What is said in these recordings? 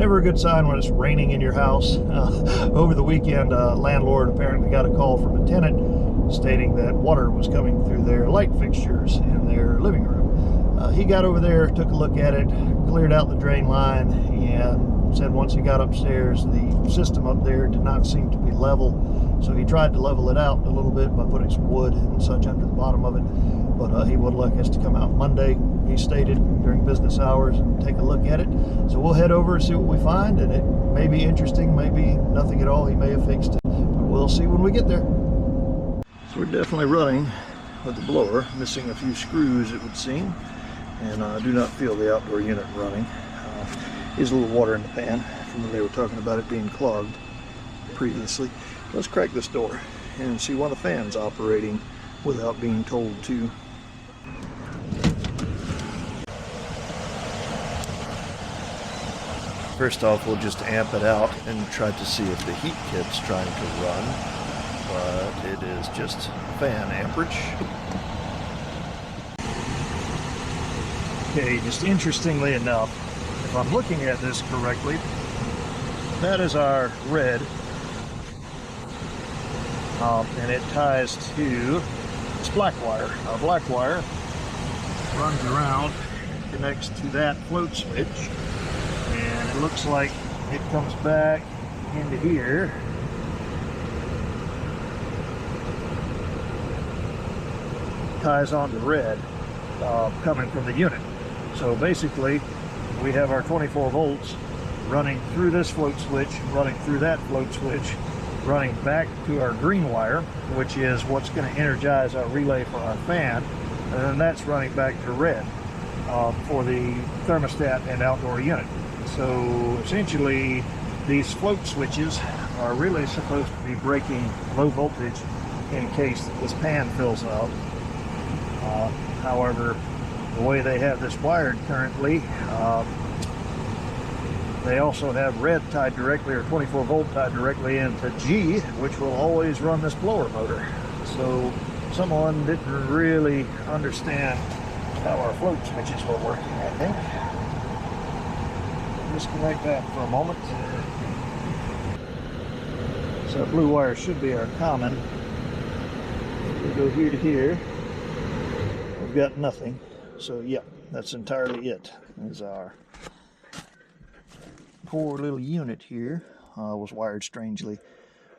Never a good sign when it's raining in your house. Over the weekend, landlord apparently got a call from a tenant stating that water was coming through their light fixtures in their living room. He got over there, took a look at it, cleared out the drain line, and said once he got upstairs, the system up there did not seem to be level. So he tried to level it out a little bit by putting some wood and such under the bottom of it. But he would like us to come out Monday, he stated, during business hours and take a look at it. So we'll head over and see what we find, and it may be interesting, maybe nothing at all. He may have fixed it, but we'll see when we get there. So we're definitely running with the blower, missing a few screws it would seem, and I do not feel the outdoor unit running. There's a little water in the pan from when they were talking about it being clogged previously. Let's crack this door and see why the fan's operating without being told to. First off, we'll just amp it out and try to see if the heat kit's trying to run, but it is just fan amperage. Okay, just interestingly enough, if I'm looking at this correctly, that is our red, and it ties to this black wire. Our black wire runs around and connects to that float switch, and it looks like it comes back into here. Ties on to red, coming from the unit. So basically, we have our 24 volts running through this float switch, running through that float switch, running back to our green wire, which is what's going to energize our relay for our fan, and then that's running back to red for the thermostat and outdoor unit. So essentially, these float switches are really supposed to be breaking low voltage in case this pan fills up. However, the way they have this wired currently, they also have red tied directly, or 24 volt tied directly into G, which will always run this blower motor. So someone didn't really understand how our float switches were working, I think. Disconnect that for a moment. So blue wire should be our common. We go here to here. We've got nothing. So yeah, that's entirely it. Is our poor little unit here was wired strangely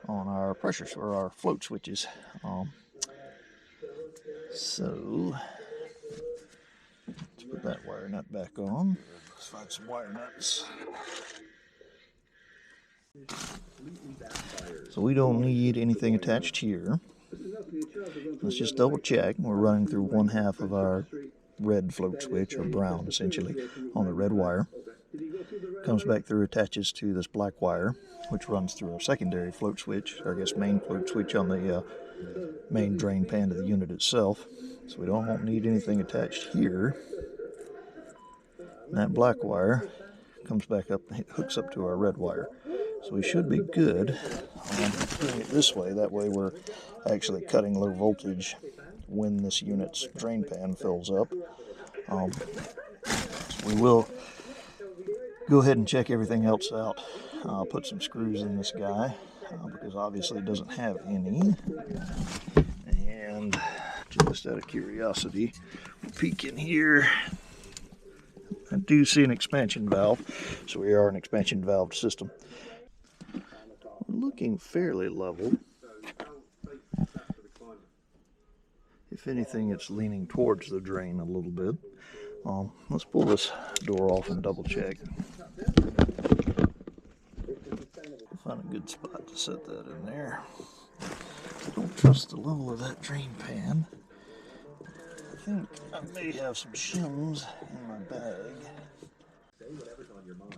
on our pressures or our float switches. So let's put that wire nut back on. Let's find some wire nuts. So we don't need anything attached here. Let's just double check. We're running through one half of our red float switch, or brown essentially, on the red wire. Comes back through, attaches to this black wire, which runs through our secondary float switch, or I guess main float switch on the main drain pan to the unit itself. So we don't need anything attached here. And that black wire comes back up, hooks up to our red wire. So we should be good on doing it this way. That way we're actually cutting low voltage when this unit's drain pan fills up. So we will go ahead and check everything else out. I'll put some screws in this guy because obviously it doesn't have any. And just out of curiosity, we'll peek in here. I do see an expansion valve, so we are an expansion valve system. We're looking fairly level. If anything, it's leaning towards the drain a little bit. Let's pull this door off and double check. Find a good spot to set that in there. I don't trust the level of that drain pan. I think I may have some shims in my bag. Say whatever's on your mind.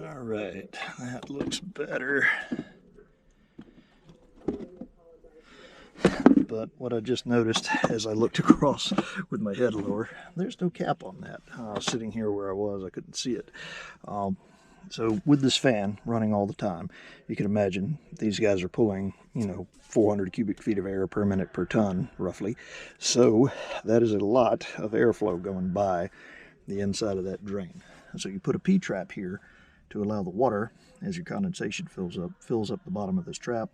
All right, that looks better. but what I just noticed as I looked across with my head lower, there's no cap on that. Sitting here where I was, I couldn't see it. So with this fan running all the time, you can imagine these guys are pulling, 400 cubic feet of air per minute per ton, roughly. So that is a lot of airflow going by the inside of that drain. So you put a P-trap here to allow the water, as your condensation fills up the bottom of this trap,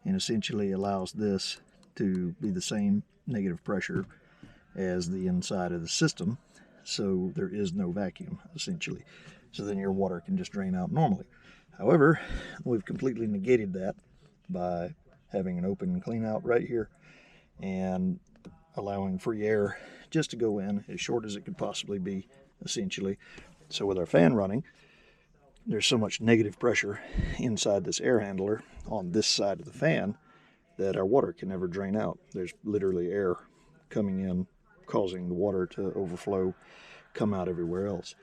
and essentially allows this to be the same negative pressure as the inside of the system, so there is no vacuum, essentially. So then your water can just drain out normally. However, we've completely negated that by having an open clean out right here and allowing free air just to go in as short as it could possibly be, essentially. So with our fan running, there's so much negative pressure inside this air handler on this side of the fan that our water can never drain out. There's literally air coming in, causing the water to overflow, come out everywhere else.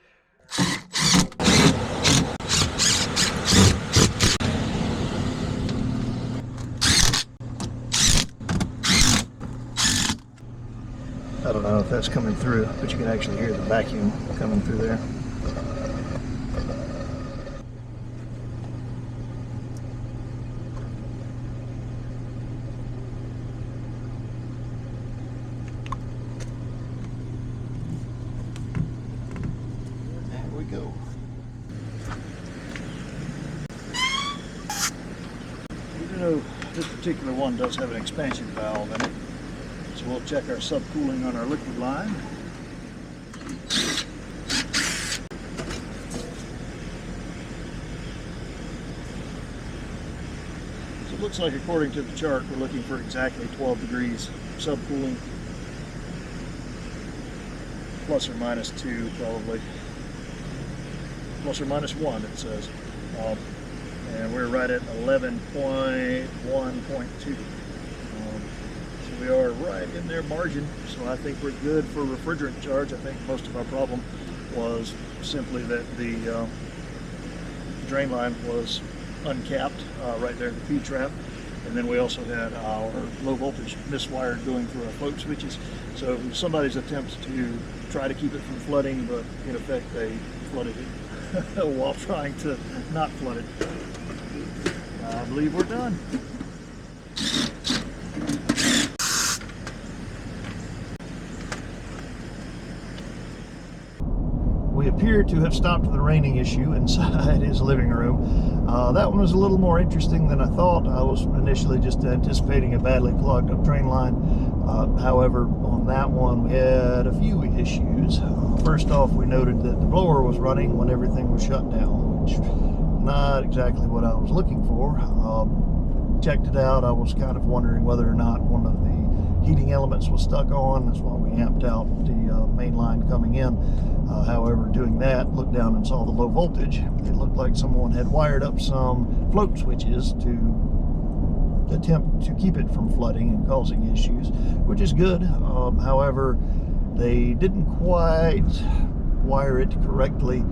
I don't know if that's coming through, but you can actually hear the vacuum coming through there. There we go. Even though this particular one does have an expansion valve in it, so we'll check our subcooling on our liquid line. So it looks like, according to the chart, we're looking for exactly 12 degrees subcooling, plus or minus 2 probably, plus or minus 1 it says, and we're right at 11.1.2. We are right in their margin, so I think we're good for refrigerant charge. I think most of our problem was simply that the drain line was uncapped right there in the P-trap, and then we also had our low voltage miswired going through our float switches. So somebody's attempt to try to keep it from flooding, but in effect they flooded it while trying to not flood it. I believe we're done. We appear to have stopped the raining issue inside his living room. That one was a little more interesting than I thought. I was initially just anticipating a badly clogged up drain line. However, on that one we had a few issues. First off, we noted that the blower was running when everything was shut down, which not exactly what I was looking for. Checked it out. I was kind of wondering whether or not one of the heating elements was stuck on. That's why we amped out the main line coming in. However, doing that, looked down and saw the low voltage. It looked like someone had wired up some float switches to attempt to keep it from flooding and causing issues, which is good. However, they didn't quite wire it correctly,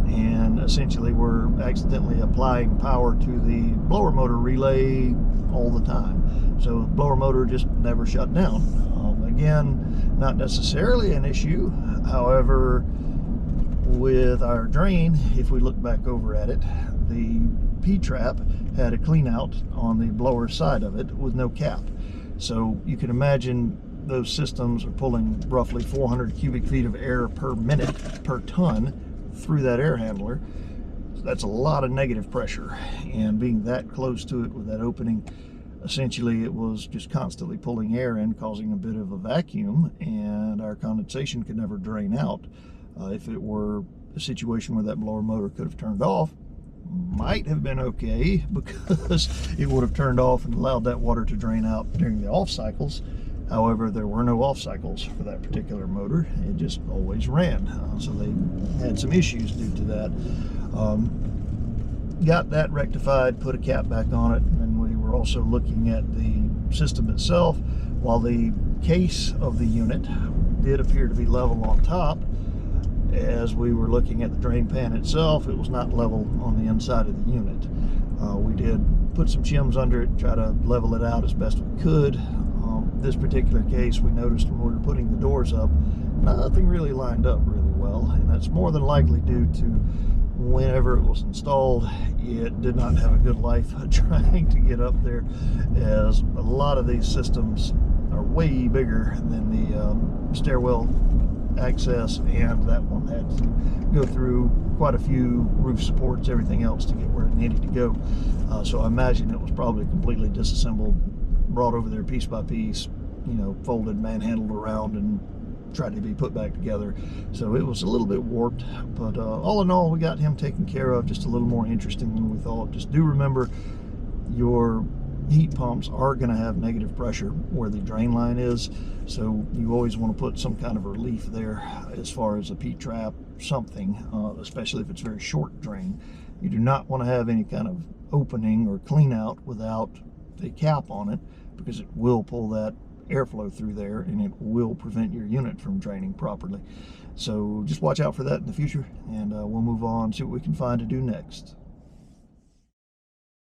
and essentially were accidentally applying power to the blower motor relay all the time. So the blower motor just never shut down. Again, not necessarily an issue. However, with our drain, if we look back over at it, the P-trap had a clean out on the blower side of it with no cap. So you can imagine those systems are pulling roughly 400 cubic feet of air per minute per ton through that air handler. So that's a lot of negative pressure, and being that close to it with that opening, essentially it was just constantly pulling air in, causing a bit of a vacuum, and our condensation could never drain out. If it were a situation where that blower motor could have turned off, might have been okay, because it would have turned off and allowed that water to drain out during the off cycles. However, there were no off cycles for that particular motor. It just always ran. So they had some issues due to that. Got that rectified, put a cap back on it, and we were also looking at the system itself. While the case of the unit did appear to be level on top, as we were looking at the drain pan itself, it was not level on the inside of the unit. We did put some shims under it, try to level it out as best we could. this particular case, we noticed when we were putting the doors up, nothing really lined up really well, and that's more than likely due to whenever it was installed, it did not have a good life trying to get up there, as a lot of these systems are way bigger than the stairwell access, and that one had to go through quite a few roof supports, everything else to get where it needed to go. So I imagine it was probably completely disassembled, brought over there piece by piece, you know, folded, manhandled around, and tried to be put back together. So it was a little bit warped, but all in all, we got him taken care of. Just a little more interesting than we thought. Just do remember, your heat pumps are going to have negative pressure where the drain line is, so you always want to put some kind of relief there as far as a P-trap, something, especially if it's very short drain. You do not want to have any kind of opening or clean out without a cap on it, because it will pull that airflow through there and it will prevent your unit from draining properly. So just watch out for that in the future, and we'll move on, see what we can find to do next.